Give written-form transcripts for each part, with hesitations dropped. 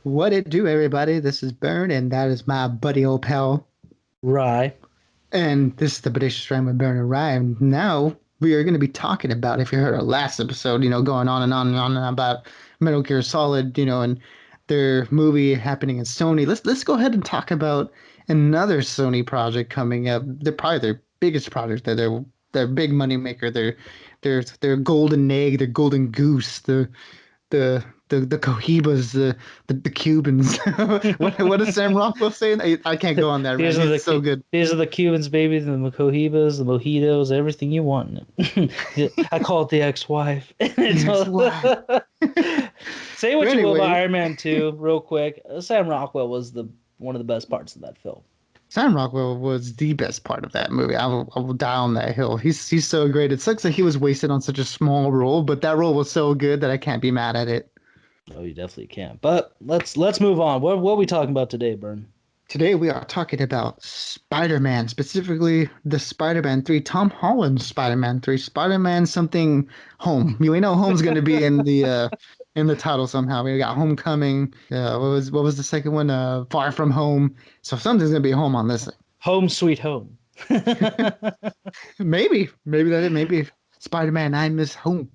What it do, everybody? This is Burn, and that is my buddy old pal. Rye. And this is the Bodacious Rhyme with Burn and Rhyme. Now we are going to be talking about, if you heard our last episode, going on and on and on about Metal Gear Solid, and their movie happening in Sony. Let's go ahead and talk about another Sony project coming up. They're probably their biggest project. Their big money maker. Their golden egg. Their golden goose. The Cohibas, the Cubans. What does Sam Rockwell say? I can't go on that These rant. are It's so good. these are the Cubans, baby, the Mojibas, the mojitos, everything you want. I call it the ex-wife. Yes, why? Say what But you will about anyway, Iron Man 2, real quick. Sam Rockwell was the one of the best parts of that film. Sam Rockwell was the best part of that movie. I will die on that hill. He's so great. It sucks that he was wasted on such a small role, but that role was so good that I can't be mad at it. Oh, you definitely can. But let's move on. What are we talking about today, Bern? Today we are talking about Spider-Man, specifically the Spider-Man 3, Tom Holland's Spider-Man 3, Spider-Man something home. We know home's going to be in the title somehow. We got Homecoming. What was the second one? Far From Home. So something's going to be home on this thing. Home Sweet Home. Maybe that it. Maybe Spider-Man I Miss Home.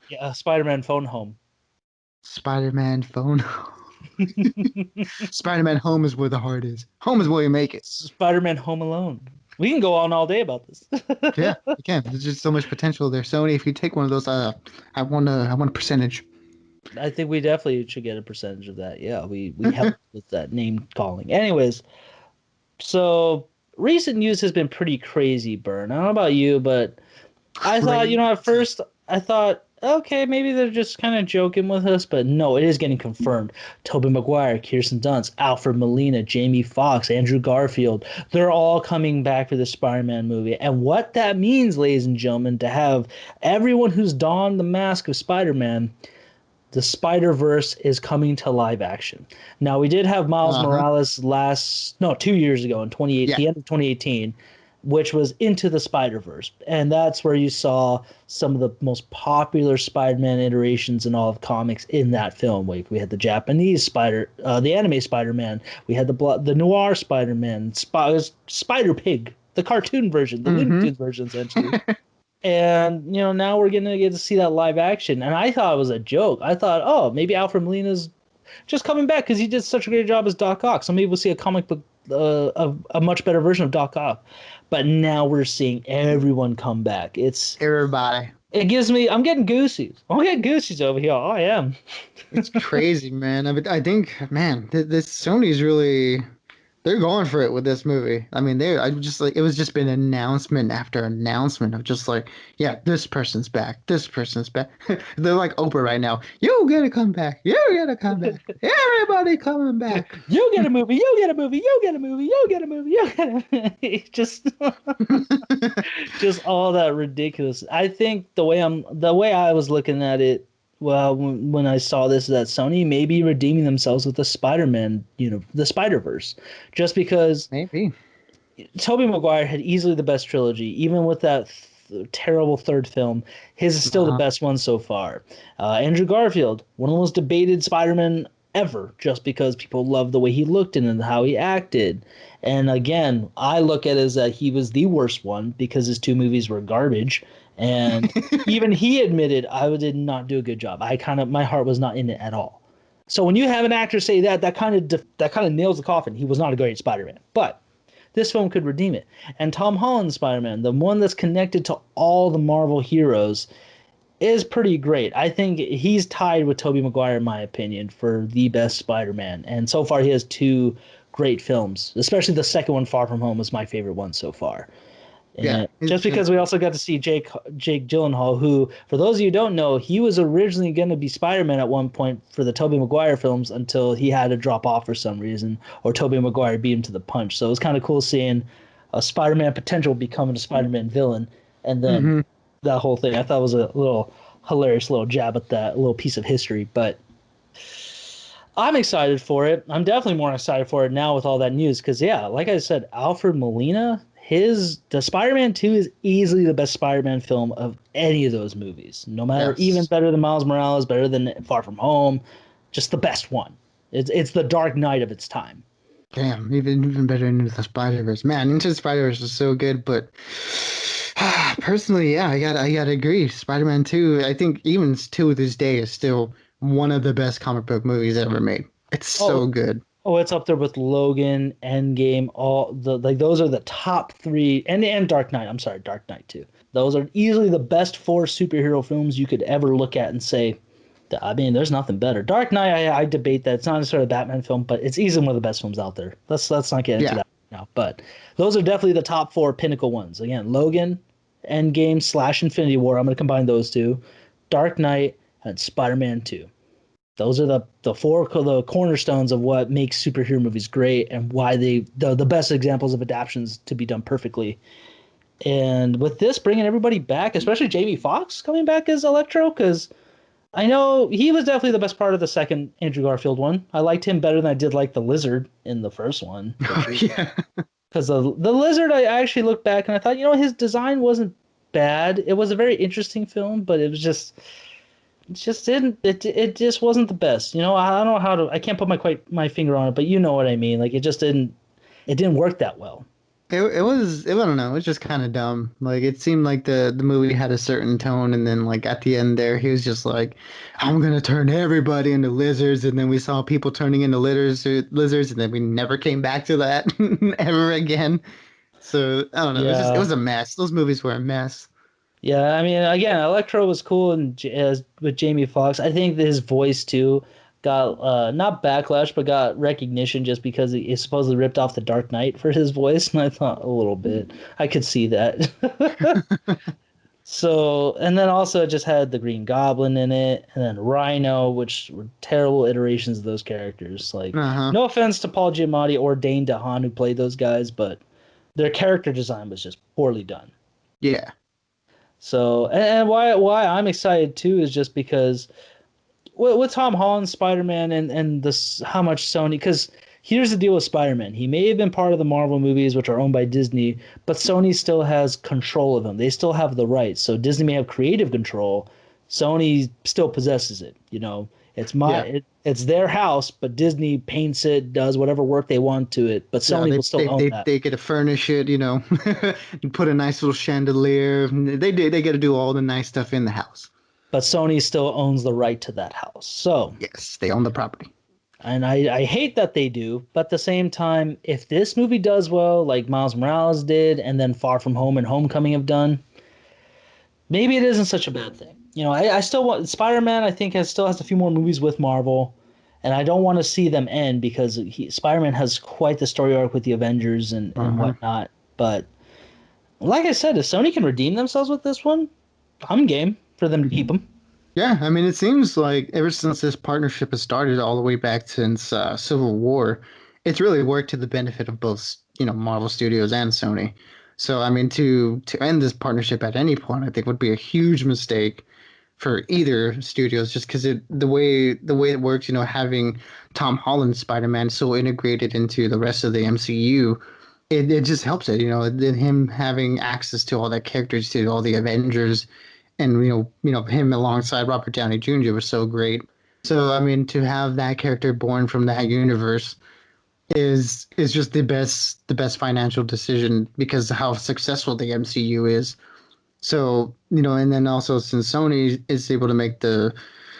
Yeah, Spider-Man Phone Home. Spider-Man Phone. Spider-Man Home is where the heart is. Home is where you make it. Spider-Man Home Alone. We can go on all day about this. Yeah, you can. There's just so much potential there. Sony, if you take one of those, I want a percentage. I think we definitely should get a percentage of that. Yeah, we help with that name calling. Anyways, so recent news has been pretty crazy, Burn. I don't know about you, but I thought, Crazy. at first I thought, okay, maybe they're just kind of joking with us, but no, it is getting confirmed. Tobey Maguire, Kirsten Dunst, Alfred Molina, Jamie Foxx, Andrew Garfield, they're all coming back for the Spider-Man movie. And what that means, ladies and gentlemen, to have everyone who's donned the mask of Spider-Man, the Spider-Verse is coming to live action. Now, we did have Miles Uh-huh. Morales 2 years ago in 28, Yeah. the end of 2018, which was Into the Spider-Verse. And that's where you saw some of the most popular Spider-Man iterations in all of comics in that film. Like we had the Japanese the anime Spider-Man. We had the noir Spider-Man, Spider-Pig, the cartoon version, the Looney Mm-hmm. Tunes version, essentially. And now we're gonna get to see that live action. And I thought it was a joke. I thought, oh, maybe Alfred Molina's just coming back because he did such a great job as Doc Ock. So maybe we'll see a comic book, a much better version of Doc Ock. But now we're seeing everyone come back. Everybody. I'm getting goosies. I'm getting goosies over here. I am. It's crazy, man. I think, man, this Sony's really they're going for it with this movie. I mean, I just like it was just been announcement after announcement of just like, yeah, this person's back, this person's back. They're like Oprah right now. You gotta come back. You gotta come back. Everybody coming back. You get a movie. You get a movie. You get a movie. You get a movie. You get a movie. Just all that ridiculous. I think the way I was looking at it, well, when I saw this, that Sony may be redeeming themselves with the Spider-Man, the Spider-Verse, just because Maybe. Tobey Maguire had easily the best trilogy, even with that terrible third film. His is still the Uh-huh. best one so far. Andrew Garfield, one of the most debated Spider-Man ever, just because people love the way he looked and how he acted. And again, I look at it as that he was the worst one because his two movies were garbage. And even he admitted I did not do a good job. My heart was not in it at all. So when you have an actor say that, that kind of nails the coffin. He was not a great Spider-Man, but this film could redeem it. And Tom Holland's Spider-Man, the one that's connected to all the Marvel heroes, is pretty great. I think he's tied with Tobey Maguire, in my opinion, for the best Spider-Man. And so far, he has two great films, especially the second one, Far From Home, is my favorite one so far. Yeah. And just because we also got to see Jake Gyllenhaal, who, for those of you who don't know, he was originally going to be Spider-Man at one point for the Tobey Maguire films until he had to drop off for some reason, or Tobey Maguire beat him to the punch. So it was kind of cool seeing a Spider-Man potential becoming a Spider-Man villain, and then Hmm. that whole thing. I thought was a little hilarious little jab at that little piece of history, but I'm excited for it. I'm definitely more excited for it now with all that news because, yeah, like I said, Alfred Molina, the Spider-Man 2 is easily the best Spider-Man film of any of those movies. No matter, even Yes. better than Miles Morales, better than Far From Home. just the best one. It's the Dark Knight of its time. Damn, even better Into the Spider-Verse. Man, Into the Spider-Verse is so good, but personally, yeah, I gotta agree. Spider-Man 2, I think even to this day is still one of the best comic book movies ever made. It's Oh, so good. oh, it's up there with Logan, Endgame, all the like those are the top three, and Dark Knight. I'm sorry, Dark Knight too. Those are easily the best four superhero films you could ever look at and say, I mean, there's nothing better. Dark Knight, I debate that. It's not necessarily a Batman film, but it's easily one of the best films out there. Let's not get into Yeah. that now. But those are definitely the top four pinnacle ones. Again, Logan, Endgame / Infinity War. I'm going to combine those two. Dark Knight and Spider-Man 2. Those are the cornerstones of what makes superhero movies great and why the best examples of adaptations to be done perfectly. And with this bringing everybody back, especially Jamie Foxx coming back as Electro, because I know he was definitely the best part of the second Andrew Garfield one. I liked him better than I did like the Lizard in the first one, for sure. Yeah. Because the Lizard, I actually looked back and I thought, his design wasn't bad. It was a very interesting film, but it just didn't it just wasn't the best. I don't know how to I can't put my finger on it, but you know what I mean. Like it didn't work that well. I don't know, it was just kind of dumb. Like it seemed like the movie had a certain tone, and then like at the end there, he was just like, "I'm gonna turn everybody into lizards," and then we saw people turning into lizards, and then we never came back to that ever again. So I don't know. It Yeah. was a mess. Those movies were a mess. Yeah, I mean, again, Electro was cool and as with Jamie Foxx. I think that his voice too got not backlash, but got recognition just because he supposedly ripped off the Dark Knight for his voice, and I thought a little bit I could see that. So, and then also it just had the Green Goblin in it, and then Rhino, which were terrible iterations of those characters. Like, Uh-huh. no offense to Paul Giamatti or Dane DeHaan who played those guys, but their character design was just poorly done. Yeah. So, and why I'm excited too is just because with Tom Holland's Spider-Man and this how much Sony because here's the deal with Spider-Man. He may have been part of the Marvel movies, which are owned by Disney, but Sony still has control of them. They still have the rights. So Disney may have creative control. Sony still possesses it. Yeah. It's their house, but Disney paints it, does whatever work they want to it, but Yeah, Sony will still own that. they get to furnish it, put a nice little chandelier. They get to do all the nice stuff in the house. But Sony still owns the right to that house. So Yes, they own the property. and I hate that they do, but at the same time, if this movie does well, like Miles Morales did, and then Far From Home and Homecoming have done, maybe it isn't such a bad thing. I still want Spider-Man. I think still has a few more movies with Marvel, and I don't want to see them end because Spider-Man has quite the story arc with the Avengers and Uh-huh. whatnot. But like I said, if Sony can redeem themselves with this one, I'm game for them to keep them. Yeah, I mean, it seems like ever since this partnership has started, all the way back since Civil War, it's really worked to the benefit of both, Marvel Studios and Sony. So, I mean, to end this partnership at any point, I think would be a huge mistake for either studios, just because the way it works, having Tom Holland's Spider-Man so integrated into the rest of the MCU, it just helps it, him having access to all that characters, to all the Avengers, and him alongside Robert Downey Jr. was so great. So I mean, to have that character born from that universe is just the best financial decision because of how successful the MCU is. So and then also since Sony is able to make the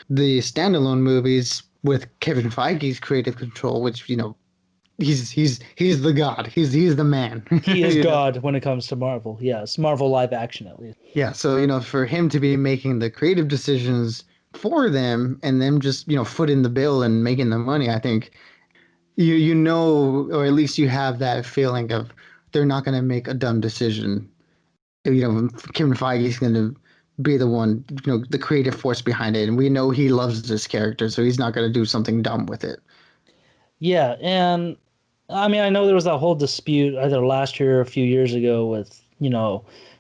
standalone movies with Kevin Feige's creative control, which he's the god. He's the man. He is God when it comes to Marvel. Yes, Marvel live action at least. Yeah, so for him to be making the creative decisions for them and them just footing the bill and making the money, I think or at least you have that feeling of they're not going to make a dumb decision. Kevin Feige's going to be the one, the creative force behind it, and we know he loves this character, so he's not going to do something dumb with it. Yeah, and I mean, I know there was that whole dispute either last year or a few years ago with,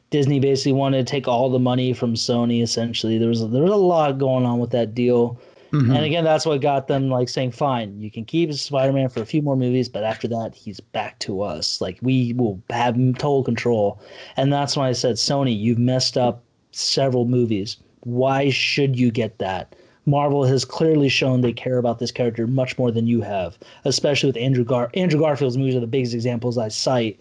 Disney basically wanted to take all the money from Sony essentially. There was a lot going on with that deal. And Hmm. again, that's what got them like saying, "Fine, you can keep Spider-Man for a few more movies, but after that, he's back to us. Like we will have total control." And that's when I said, "Sony, you've messed up several movies. Why should you get that? Marvel has clearly shown they care about this character much more than you have, especially with Andrew Garfield's movies are the biggest examples I cite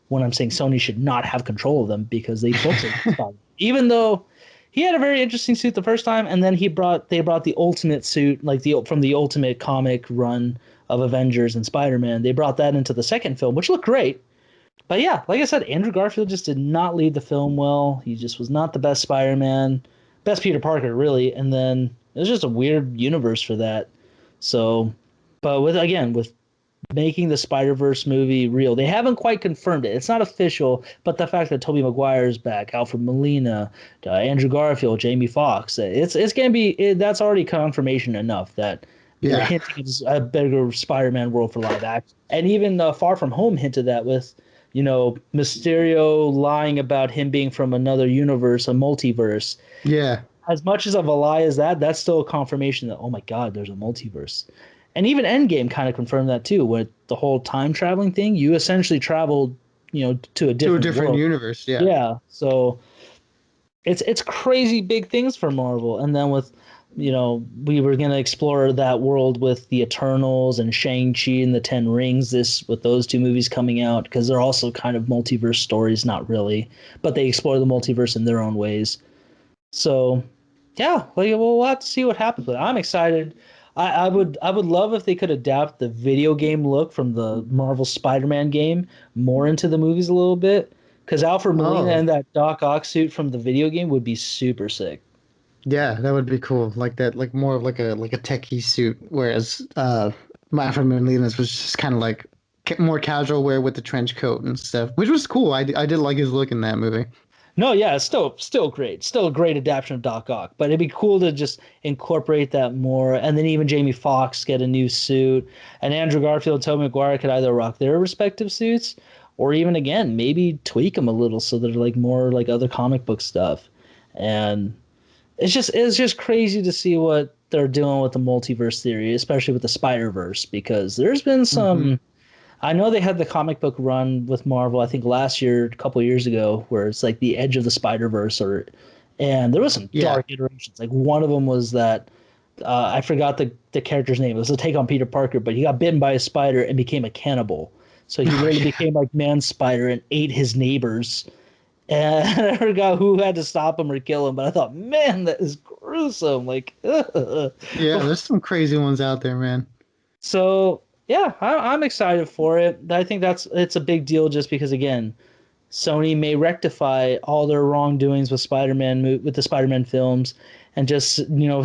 when I'm saying Sony should not have control of them because they butchered Spider. Even though he had a very interesting suit the first time, and then they brought the ultimate suit, like the from the Ultimate comic run of Avengers and Spider-Man. They brought that into the second film, which looked great. But yeah, like I said, Andrew Garfield just did not lead the film well. He just was not the best Spider-Man, best Peter Parker, really. And then it was just a weird universe for that. So, but with making the Spider-Verse movie real, they haven't quite confirmed it. It's not official, but the fact that Tobey Maguire is back, Alfred Molina, Andrew Garfield, Jamie Foxx, it's gonna be that's already confirmation enough that they're Yeah. hinting at a bigger Spider-Man world for live action. And even Far From Home hinted that with, Mysterio lying about him being from another universe, a multiverse. Yeah. As much as of a lie as that, that's still a confirmation that, oh my God, there's a multiverse. And even Endgame kind of confirmed that too, with the whole time traveling thing. You essentially traveled, to a To a different different world. universe. Yeah. Yeah. So it's crazy big things for Marvel. And then with, we were gonna explore that world with the Eternals and Shang-Chi and the Ten Rings, this with those two movies coming out, because they're also kind of multiverse stories, not really, but they explore the multiverse in their own ways. So yeah, like we'll have to see what happens. But I'm excited. I would love if they could adapt the video game look from the Marvel Spider-Man game more into the movies a little bit. Because Alfred Molina Oh, and that Doc Ock suit from the video game would be super sick. yeah, that would be cool. Like that, like more of like a techie suit, whereas my friend Lena's was just kind of like more casual wear with the trench coat and stuff, which was cool. I did like his look in that movie. No, yeah, it's still great. Still a great adaptation of Doc Ock. But it'd be cool to just incorporate that more. And then even Jamie Foxx get a new suit. And Andrew Garfield, Tobey Maguire could either rock their respective suits or even again, maybe tweak them a little so they're like more like other comic book stuff. And it's just crazy to see what they're doing with the multiverse theory, especially with the Spider-Verse, because there's been Hmm. some I know they had the comic book run with Marvel, I think last year, a couple of years ago, where it's like the edge of the Spider Verse, and there was some Yeah. dark iterations. Like one of them was that I forgot the character's name. It was a take on Peter Parker, but he got bitten by a spider and became a cannibal. So he Oh literally yeah. became like Man Spider and ate his neighbors. And I forgot who had to stop him or kill him, but I thought, man, that is gruesome. Like, Yeah, there's some crazy ones out there, man. so yeah, I'm excited for it. I think it's a big deal just because again, Sony may rectify all their wrongdoings with with the Spider-Man films, and just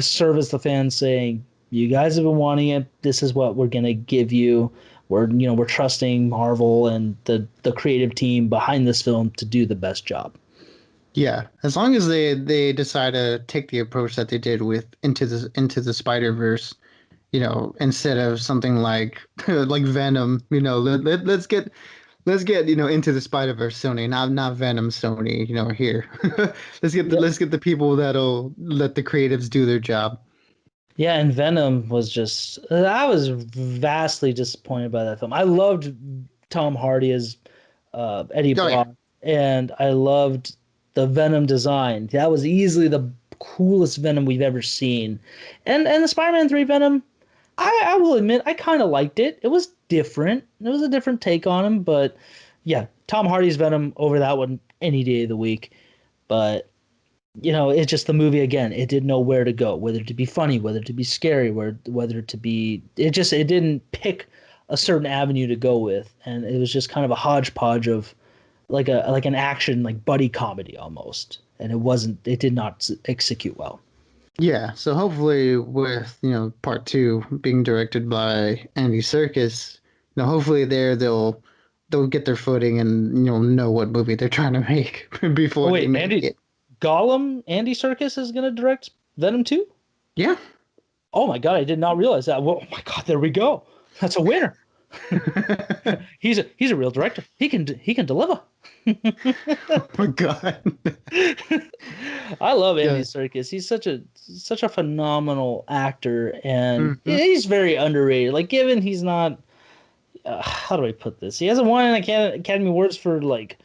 serve as the fans saying, "You guys have been wanting it. This is what we're gonna give you. We're trusting Marvel and the creative team behind this film to do the best job." Yeah, as long as they decide to take the approach that they did with Into the Spider-Verse, instead of something like like Venom, let's get Into the Spider-Verse Sony, not Venom Sony, here. Yep. Let's get the people that'll let the creatives do their job. Yeah, and Venom was just I was vastly disappointed by that film. I loved Tom Hardy as Eddie Oh yeah. Brock, and I loved the Venom design. That was easily the coolest Venom we've ever seen. And the Spider-Man 3 Venom, I will admit I kind of liked it. It was different. It was a different take on him, but yeah, Tom Hardy's Venom over that one any day of the week. But it's just the movie again. It didn't know where to go, whether to be funny, whether to be scary, whether to be. It didn't pick a certain avenue to go with, and it was just kind of a hodgepodge of like an action like buddy comedy almost, and it wasn't. It did not execute well. Yeah, so hopefully with, part two being directed by Andy Serkis, hopefully they'll get their footing and know what movie they're trying to make Oh before they wait, make it. Andy Serkis is gonna direct Venom 2? Yeah. Oh my god, I did not realize that. Well, oh my god, there we go. That's a winner. He's a real director. He can deliver. Oh my God. I love Andy Yeah. Serkis. He's such a phenomenal actor, and Hmm. he's very underrated. Like, given he's not, how do I put this? He hasn't won an Academy Awards for like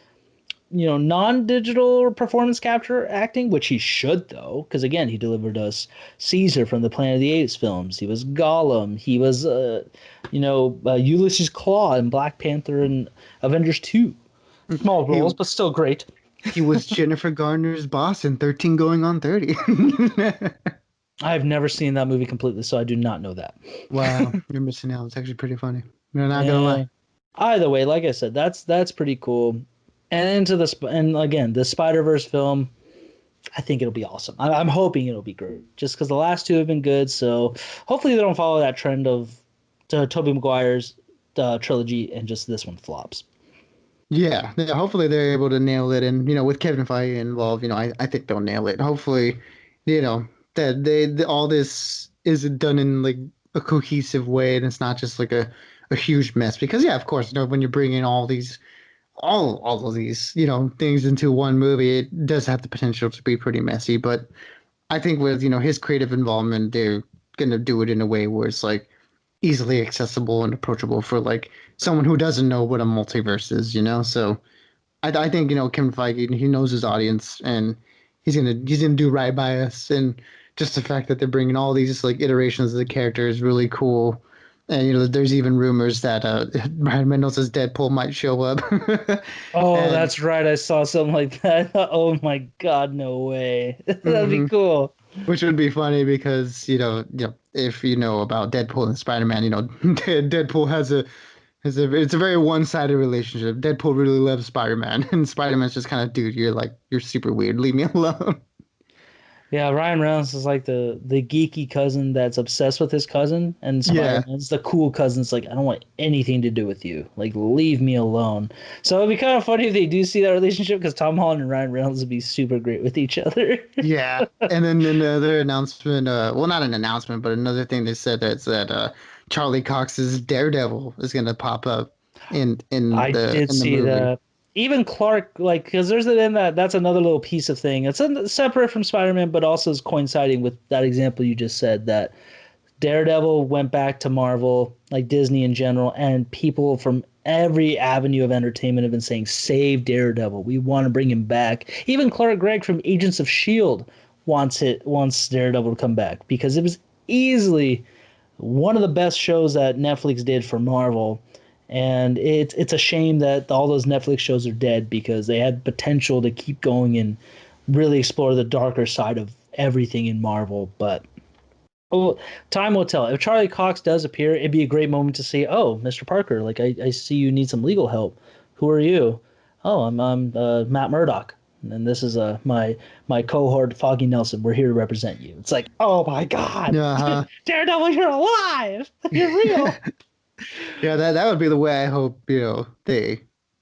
non-digital performance capture acting, which he should though, because again, he delivered us Caesar from the Planet of the Apes films. He was Gollum. He was, Ulysses Claw in Black Panther and Avengers 2. Small He roles, but still great. he was Jennifer Garner's boss in 13 going on 30. I've never seen that movie completely, so I do not know that. Wow, you're missing out. It's actually pretty funny. I'm not gonna lie. Yeah. Either way, like I said, that's pretty cool. And and again, the Spider-Verse film, I think it'll be awesome. I'm hoping it'll be great, just because the last two have been good. So hopefully they don't follow that trend of Tobey Maguire's trilogy and just this one flops. Yeah, hopefully they're able to nail it, and with Kevin Feige involved, I think they'll nail it. Hopefully, that all this is done in like a cohesive way, and it's not just like a huge mess. Because yeah, of course, when you're bringing all of these things into one movie, it does have the potential to be pretty messy. But I think with his creative involvement, they're gonna do it in a way where it's like easily accessible and approachable for like someone who doesn't know what a multiverse is. So I think Kevin Feige, he knows his audience, and he's gonna do right by us. And just the fact that they're bringing all these like iterations of the character is really cool. And there's even rumors that Ryan Reynolds' Deadpool might show up, Oh, and that's right. I saw something like that. Oh my God, no way. That'd be mhm, cool. which would be funny because if you know about Deadpool and Spider-Man, Deadpool it's a very one-sided relationship. Deadpool really loves Spider-Man, and Spider-Man's just kind of, dude, you're super weird. Leave me alone. Yeah, Ryan Reynolds is like the geeky cousin that's obsessed with his cousin, and Yeah, Spider-Man's the cool cousin. It's like, I don't want anything to do with you. Like, leave me alone. So it'd be kind of funny if they do see that relationship, because Tom Holland and Ryan Reynolds would be super great with each other. yeah. And then another announcement, well, not an announcement, but another thing they said is that Charlie Cox's Daredevil is gonna pop up in I the did in the see movie. that. Even Clark, like, because there's then that's another little piece of thing. It's separate from Spider-Man, but also is coinciding with that example you just said that Daredevil went back to Marvel, like Disney in general, and people from every avenue of entertainment have been saying, "Save Daredevil. We want to bring him back." Even Clark Gregg from Agents of Shield wants Daredevil to come back because it was easily one of the best shows that Netflix did for Marvel. And it's a shame that all those Netflix shows are dead because they had potential to keep going and really explore the darker side of everything in Marvel. But oh, time will tell. If Charlie Cox does appear, it'd be a great moment to see, oh, Mr. Parker, like I see you need some legal help. Who are you? Oh, I'm Matt Murdock. And this is my cohort Foggy Nelson. We're here to represent you. It's like, oh my God, Uh-huh. Daredevil, you're alive. You're real. Yeah, that would be the way I hope, they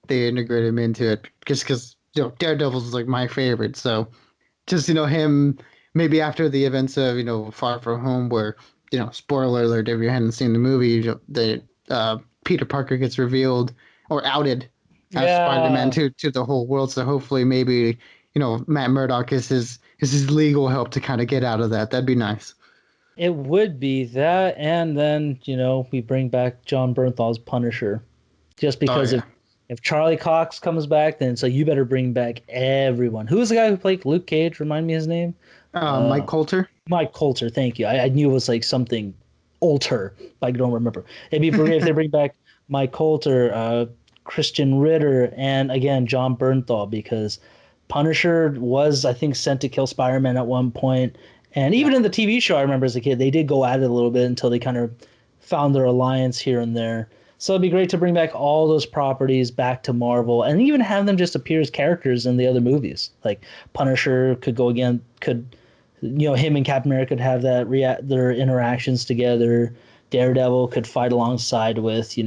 integrate him into it. Just because, Daredevil's like my favorite. So just, him maybe after the events of, Far From Home, where, spoiler alert, if you hadn't seen the movie, the Peter Parker gets revealed or outed as Spider-Man Yeah, to the whole world. So hopefully maybe, Matt Murdock is his legal help to kind of get out of that. That'd be nice. it would be that, and then we bring back John Bernthal's Punisher, just Oh because yeah. if Charlie Cox comes back, then so you better bring back everyone. Who was the guy who played Luke Cage? Remind me his name. Mike Uh, Coulter. Mike Coulter. Thank you. I knew it was like something Alter, but I don't remember. It'd be great if they bring back Mike Coulter, Christian Ritter, and again John Bernthal, because Punisher was, I think, sent to kill Spider-Man at one point. And Yeah. even in the TV show, I remember as a kid, they did go at it a little bit until they kind of found their alliance here and there. So it'd be great to bring back all those properties back to Marvel and even have them just appear as characters in the other movies. Like Punisher could go again, could him and Captain America could have their interactions together. Daredevil could fight alongside with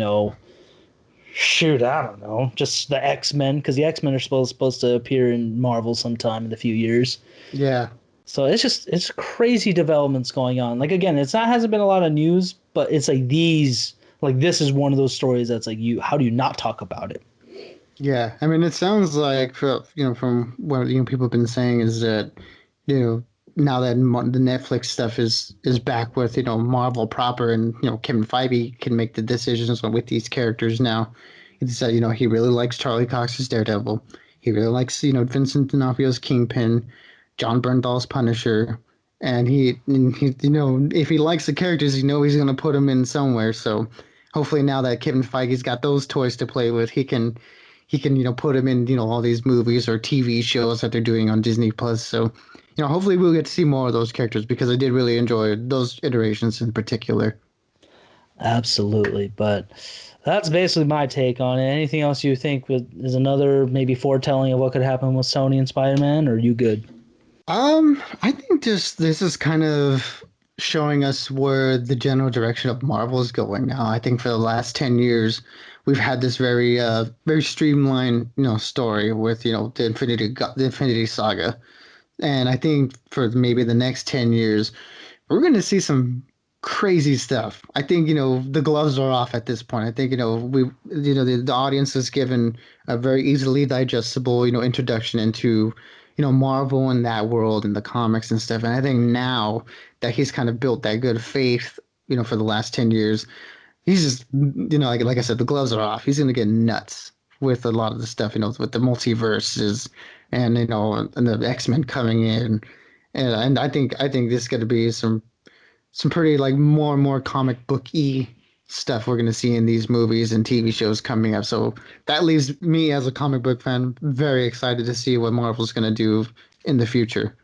shoot, I don't know, just the X-Men, because the X-Men are supposed to appear in Marvel sometime in a few years. Yeah. So it's crazy developments going on. Like again, it's not hasn't been a lot of news, but it's like this is one of those stories that's like, you how do you not talk about it? Yeah, I mean, it sounds like from what people have been saying is that you know now that the Netflix stuff is back with Marvel proper, and Kevin Feige can make the decisions with these characters now. He said he really likes Charlie Cox's Daredevil. He really likes, you know, Vincent D'Onofrio's Kingpin, John Bernthal's Punisher, and he, you know, if he likes the characters, you know, he's gonna put them in somewhere. So hopefully now that Kevin Feige's got those toys to play with, he can, you know, put them in, you know, all these movies or TV shows that they're doing on Disney Plus. So, you know, hopefully we'll get to see more of those characters because I did really enjoy those iterations in particular. Absolutely. But that's basically my take on it. Anything else you think is another maybe foretelling of what could happen with Sony and Spider-Man, or are you good? I think just this is kind of showing us where the general direction of Marvel is going now. I think for the last 10 years, we've had this very streamlined, you know, story with, you know, the Infinity Saga. And I think for maybe the next 10 years, we're going to see some crazy stuff. I think, you know, the gloves are off at this point. I think, you know, the audience is given a very easily digestible, you know, introduction into, you know, Marvel and that world and the comics and stuff. And I think now that he's kind of built that good faith, you know, for the last 10 years, he's just, you know, like I said, the gloves are off. He's going to get nuts with a lot of the stuff, you know, with the multiverses and, you know, and the X-Men coming in. And I think this is going to be some pretty like more and more comic book-y stuff we're going to see in these movies and TV shows coming up. So that leaves me as a comic book fan very excited to see what Marvel's going to do in the future.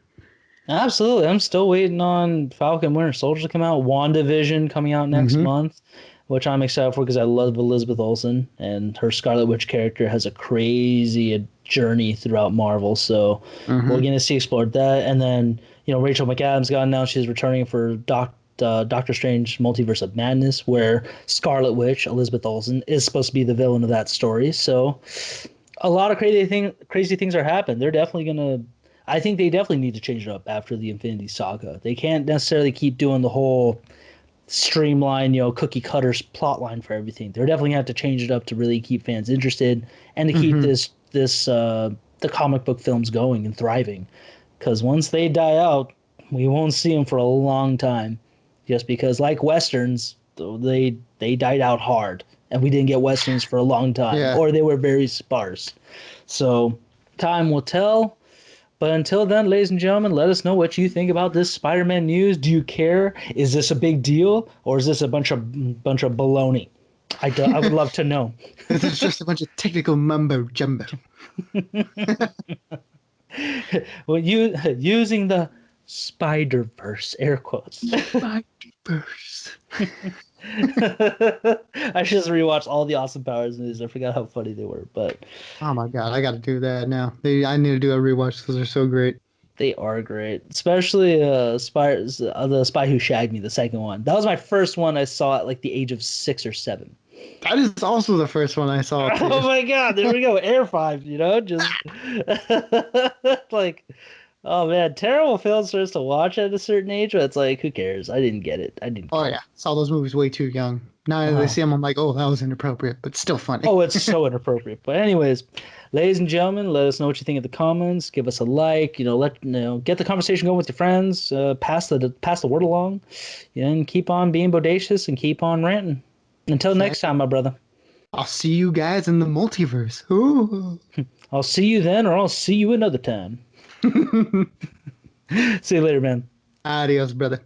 Absolutely. I'm still waiting on Falcon Winter Soldier to come out. WandaVision coming out next Mm-hmm. month, which I'm excited for because I love Elizabeth Olsen and her Scarlet Witch character has a crazy journey throughout Marvel. So we're Mm-hmm. going to see explored that. And then, Rachel McAdams got announced she's returning for Doctor Strange Multiverse of Madness, where Scarlet Witch, Elizabeth Olsen, is supposed to be the villain of that story. So a lot of crazy things are happening. They're definitely gonna. I think they definitely need to change it up after the Infinity Saga. They can't necessarily keep doing the whole streamline, cookie cutters plot line for everything. They're definitely gonna have to change it up to really keep fans interested and to keep Mm-hmm. this the comic book films going and thriving. Because once they die out, we won't see them for a long time. Just because, like westerns, they died out hard, and we didn't get westerns for a long time, Yeah. or they were very sparse. So time will tell. But until then, ladies and gentlemen, let us know what you think about this Spider-Man news. Do you care? Is this a big deal, or is this a bunch of baloney? I would love to know. This is just a bunch of technical mumbo jumbo. Well, you using the Spider Verse air quotes. Spider-Verse. I should just rewatch all the Awesome Powers movies. I forgot how funny they were, but Oh my God, I got to do that now. I need to do a rewatch because they're so great. they are great. Especially the Spy Who Shagged Me, the second one. That was my first one I saw at like the age of 6 or 7. That is also the first one I saw too. Oh my god, there we go. Air five, just like, oh man, terrible films for us to watch at a certain age, but it's like, who cares? I didn't get it. I didn't Oh get yeah, it. saw those movies way too young. Now that I Uh, see them, I'm like, oh, that was inappropriate, but still funny. oh, it's so inappropriate. But anyways, ladies and gentlemen, let us know what you think in the comments. Give us a like. Get the conversation going with your friends. Pass the word along, and keep on being bodacious and keep on ranting. Until next Exactly. time, my brother. I'll see you guys in the multiverse. Ooh. I'll see you then, or I'll see you another time. See you later, man. Adios, brother.